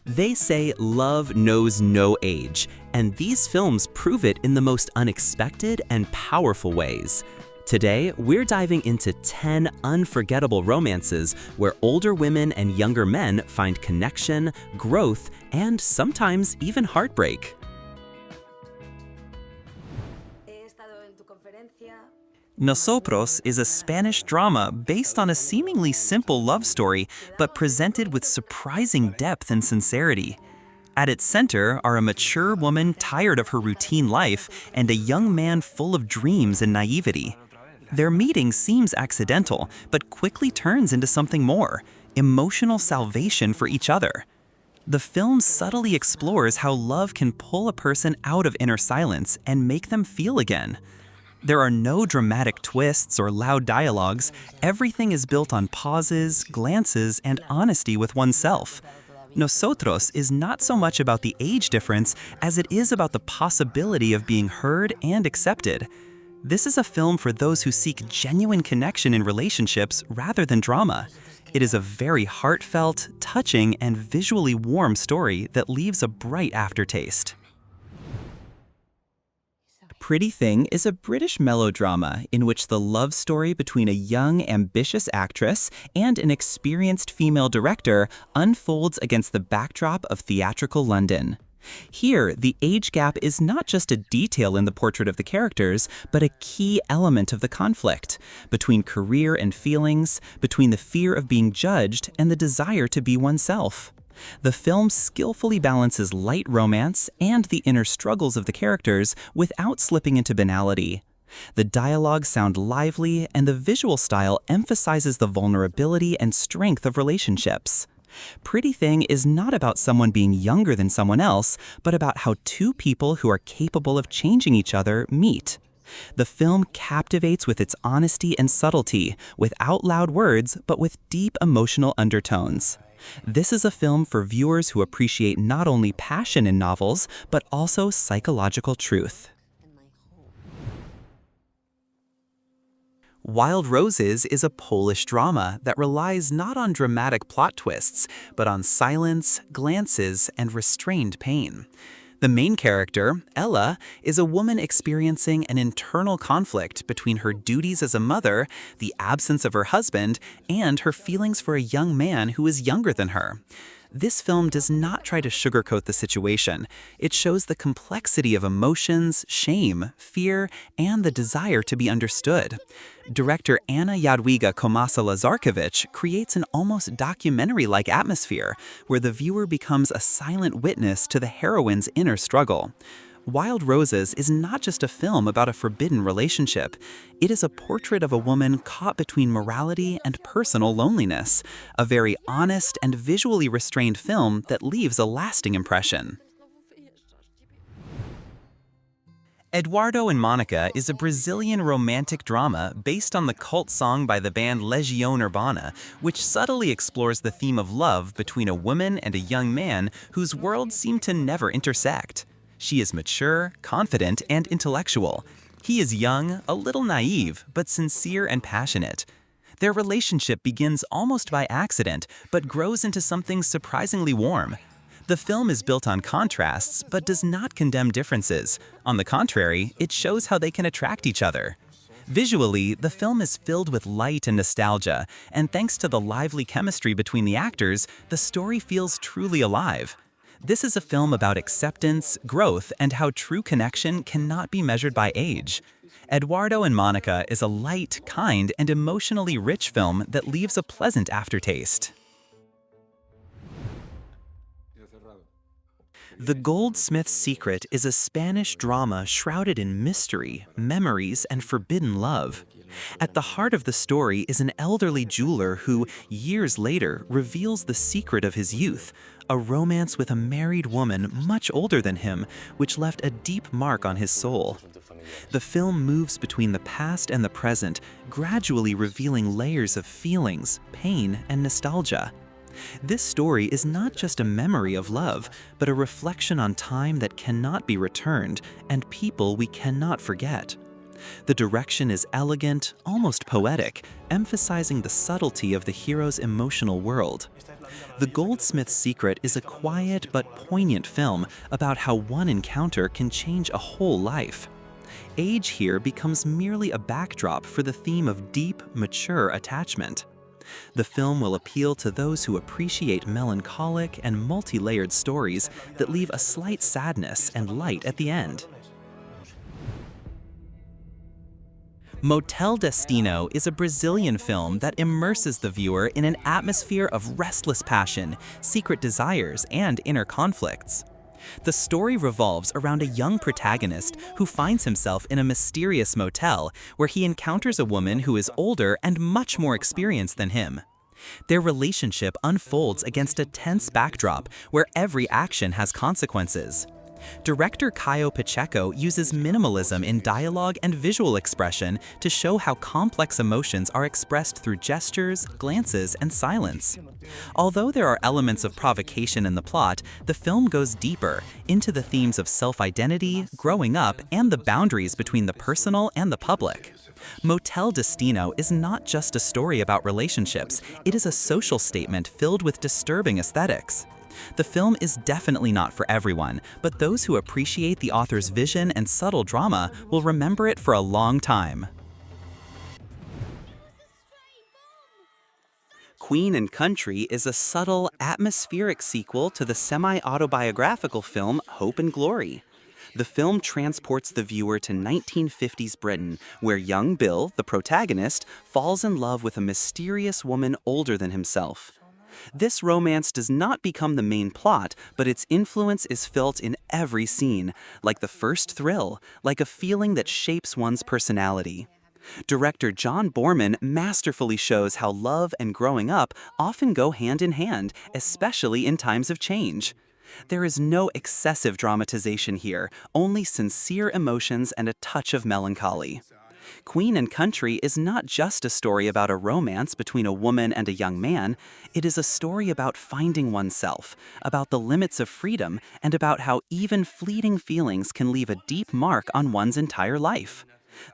They say love knows no age, and these films prove it in the most unexpected and powerful ways. Today, we're diving into 10 unforgettable romances where older women and younger men find connection, growth, and sometimes even heartbreak. Nosotros is a Spanish drama based on a seemingly simple love story, but presented with surprising depth and sincerity. At its center are a mature woman tired of her routine life and a young man full of dreams and naivety. Their meeting seems accidental, but quickly turns into something more: emotional salvation for each other. The film subtly explores how love can pull a person out of inner silence and make them feel again. There are no dramatic twists or loud dialogues. Everything is built on pauses, glances, and honesty with oneself. Nosotros is not so much about the age difference as it is about the possibility of being heard and accepted. This is a film for those who seek genuine connection in relationships rather than drama. It is a very heartfelt, touching, and visually warm story that leaves a bright aftertaste. Pretty Thing is a British melodrama in which the love story between a young, ambitious actress and an experienced female director unfolds against the backdrop of theatrical London. Here, the age gap is not just a detail in the portrait of the characters, but a key element of the conflict between career and feelings, between the fear of being judged and the desire to be oneself. The film skillfully balances light romance and the inner struggles of the characters without slipping into banality. The dialogues sound lively, and the visual style emphasizes the vulnerability and strength of relationships. Pretty Thing is not about someone being younger than someone else, but about how two people who are capable of changing each other meet. The film captivates with its honesty and subtlety, without loud words, but with deep emotional undertones. This is a film for viewers who appreciate not only passion in novels, but also psychological truth. Wild Roses is a Polish drama that relies not on dramatic plot twists, but on silence, glances, and restrained pain. The main character, Ella, is a woman experiencing an internal conflict between her duties as a mother, the absence of her husband, and her feelings for a young man who is younger than her. This film does not try to sugarcoat the situation. It shows the complexity of emotions, shame, fear, and the desire to be understood. Director Anna Jadwiga Komasa-Lazarkiewicz creates an almost documentary-like atmosphere, where the viewer becomes a silent witness to the heroine's inner struggle. Wild Roses is not just a film about a forbidden relationship. It is a portrait of a woman caught between morality and personal loneliness, a very honest and visually restrained film that leaves a lasting impression. Eduardo and Monica is a Brazilian romantic drama based on the cult song by the band Legião Urbana, which subtly explores the theme of love between a woman and a young man whose worlds seem to never intersect. She is mature, confident, and intellectual. He is young, a little naive, but sincere and passionate. Their relationship begins almost by accident, but grows into something surprisingly warm. The film is built on contrasts, but does not condemn differences. On the contrary, it shows how they can attract each other. Visually, the film is filled with light and nostalgia, and thanks to the lively chemistry between the actors, the story feels truly alive. This is a film about acceptance, growth, and how true connection cannot be measured by age. Eduardo and Monica is a light, kind, and emotionally rich film that leaves a pleasant aftertaste. The Goldsmith's Secret is a Spanish drama shrouded in mystery, memories, and forbidden love. At the heart of the story is an elderly jeweler who, years later, reveals the secret of his youth, a romance with a married woman much older than him, which left a deep mark on his soul. The film moves between the past and the present, gradually revealing layers of feelings, pain, and nostalgia. This story is not just a memory of love, but a reflection on time that cannot be returned and people we cannot forget. The direction is elegant, almost poetic, emphasizing the subtlety of the hero's emotional world. The Goldsmith's Secret is a quiet but poignant film about how one encounter can change a whole life. Age here becomes merely a backdrop for the theme of deep, mature attachment. The film will appeal to those who appreciate melancholic and multi-layered stories that leave a slight sadness and light at the end. Motel Destino is a Brazilian film that immerses the viewer in an atmosphere of restless passion, secret desires, and inner conflicts. The story revolves around a young protagonist who finds himself in a mysterious motel where he encounters a woman who is older and much more experienced than him. Their relationship unfolds against a tense backdrop where every action has consequences. Director Caio Pacheco uses minimalism in dialogue and visual expression to show how complex emotions are expressed through gestures, glances, and silence. Although there are elements of provocation in the plot, the film goes deeper into the themes of self-identity, growing up, and the boundaries between the personal and the public. Motel Destino is not just a story about relationships, it is a social statement filled with disturbing aesthetics. The film is definitely not for everyone, but those who appreciate the author's vision and subtle drama will remember it for a long time. Queen and Country is a subtle, atmospheric sequel to the semi-autobiographical film Hope and Glory. The film transports the viewer to 1950s Britain, where young Bill, the protagonist, falls in love with a mysterious woman older than himself. This romance does not become the main plot, but its influence is felt in every scene, like the first thrill, like a feeling that shapes one's personality. Director John Boorman masterfully shows how love and growing up often go hand in hand, especially in times of change. There is no excessive dramatization here, only sincere emotions and a touch of melancholy. Queen and Country is not just a story about a romance between a woman and a young man, it is a story about finding oneself, about the limits of freedom, and about how even fleeting feelings can leave a deep mark on one's entire life.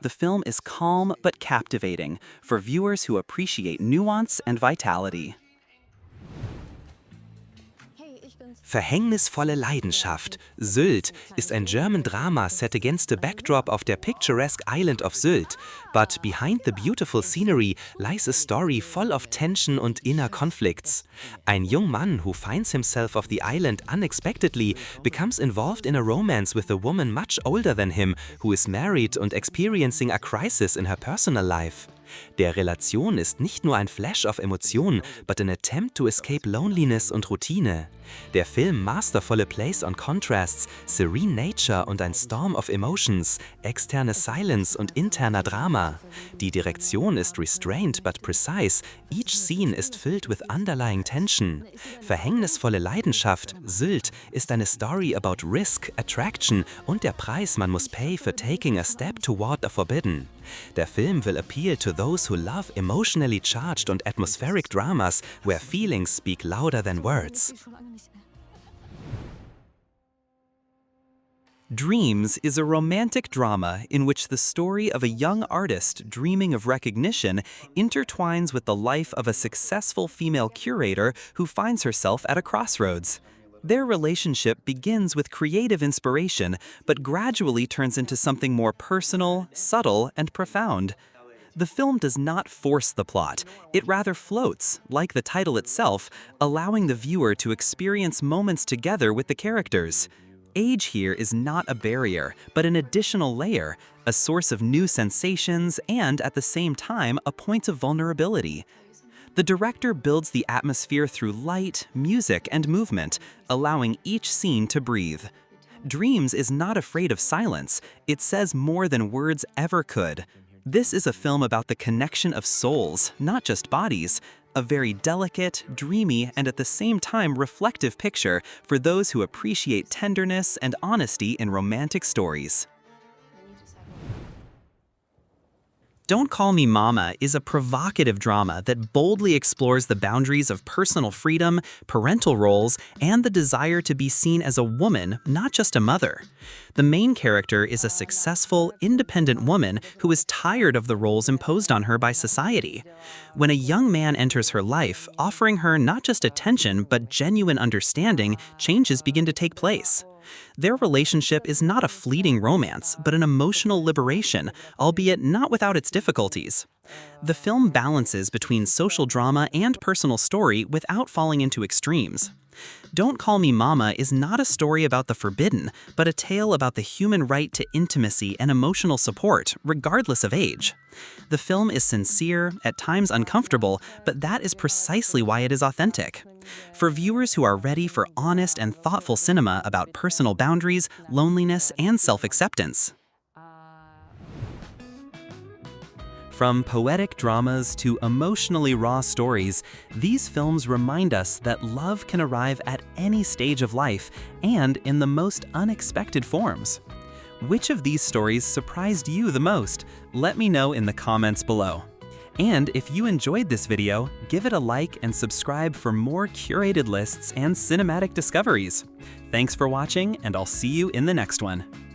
The film is calm but captivating for viewers who appreciate nuance and vitality. Verhängnisvolle Leidenschaft, Sylt, ist ein German drama set against the backdrop of the picturesque island of Sylt. But behind the beautiful scenery lies a story full of tension and inner conflicts. Ein young man who finds himself off the island unexpectedly becomes involved in a romance with a woman much older than him, who is married and experiencing a crisis in her personal life. Der Relation ist nicht nur ein Flash of Emotionen, but an attempt to escape loneliness und Routine. Der Film mastervolle Plays on contrasts, serene nature und ein Storm of emotions, externe Silence und interner Drama. Die Direktion ist restrained but precise, each scene ist filled with underlying tension. Verhängnisvolle Leidenschaft, Sylt, ist eine story about risk, attraction und der Preis man muss pay for taking a step toward the forbidden. Der Film will appeal to those who love emotionally charged and atmospheric dramas where feelings speak louder than words. Dreams is a romantic drama in which the story of a young artist dreaming of recognition intertwines with the life of a successful female curator who finds herself at a crossroads. Their relationship begins with creative inspiration, but gradually turns into something more personal, subtle, and profound. The film does not force the plot, it rather floats, like the title itself, allowing the viewer to experience moments together with the characters. Age here is not a barrier, but an additional layer, a source of new sensations and, at the same time, a point of vulnerability. The director builds the atmosphere through light, music, and movement, allowing each scene to breathe. Dreams is not afraid of silence, it says more than words ever could. This is a film about the connection of souls, not just bodies, a very delicate, dreamy, and at the same time reflective picture for those who appreciate tenderness and honesty in romantic stories. Don't Call Me Mama is a provocative drama that boldly explores the boundaries of personal freedom, parental roles, and the desire to be seen as a woman, not just a mother. The main character is a successful, independent woman who is tired of the roles imposed on her by society. When a young man enters her life, offering her not just attention but genuine understanding, changes begin to take place. Their relationship is not a fleeting romance, but an emotional liberation, albeit not without its difficulties. The film balances between social drama and personal story without falling into extremes. Don't Call Me Mama is not a story about the forbidden, but a tale about the human right to intimacy and emotional support, regardless of age. The film is sincere, at times uncomfortable, but that is precisely why it is authentic. For viewers who are ready for honest and thoughtful cinema about personal boundaries, loneliness, and self-acceptance. From poetic dramas to emotionally raw stories, these films remind us that love can arrive at any stage of life and in the most unexpected forms. Which of these stories surprised you the most? Let me know in the comments below. And if you enjoyed this video, give it a like and subscribe for more curated lists and cinematic discoveries. Thanks for watching, and I'll see you in the next one.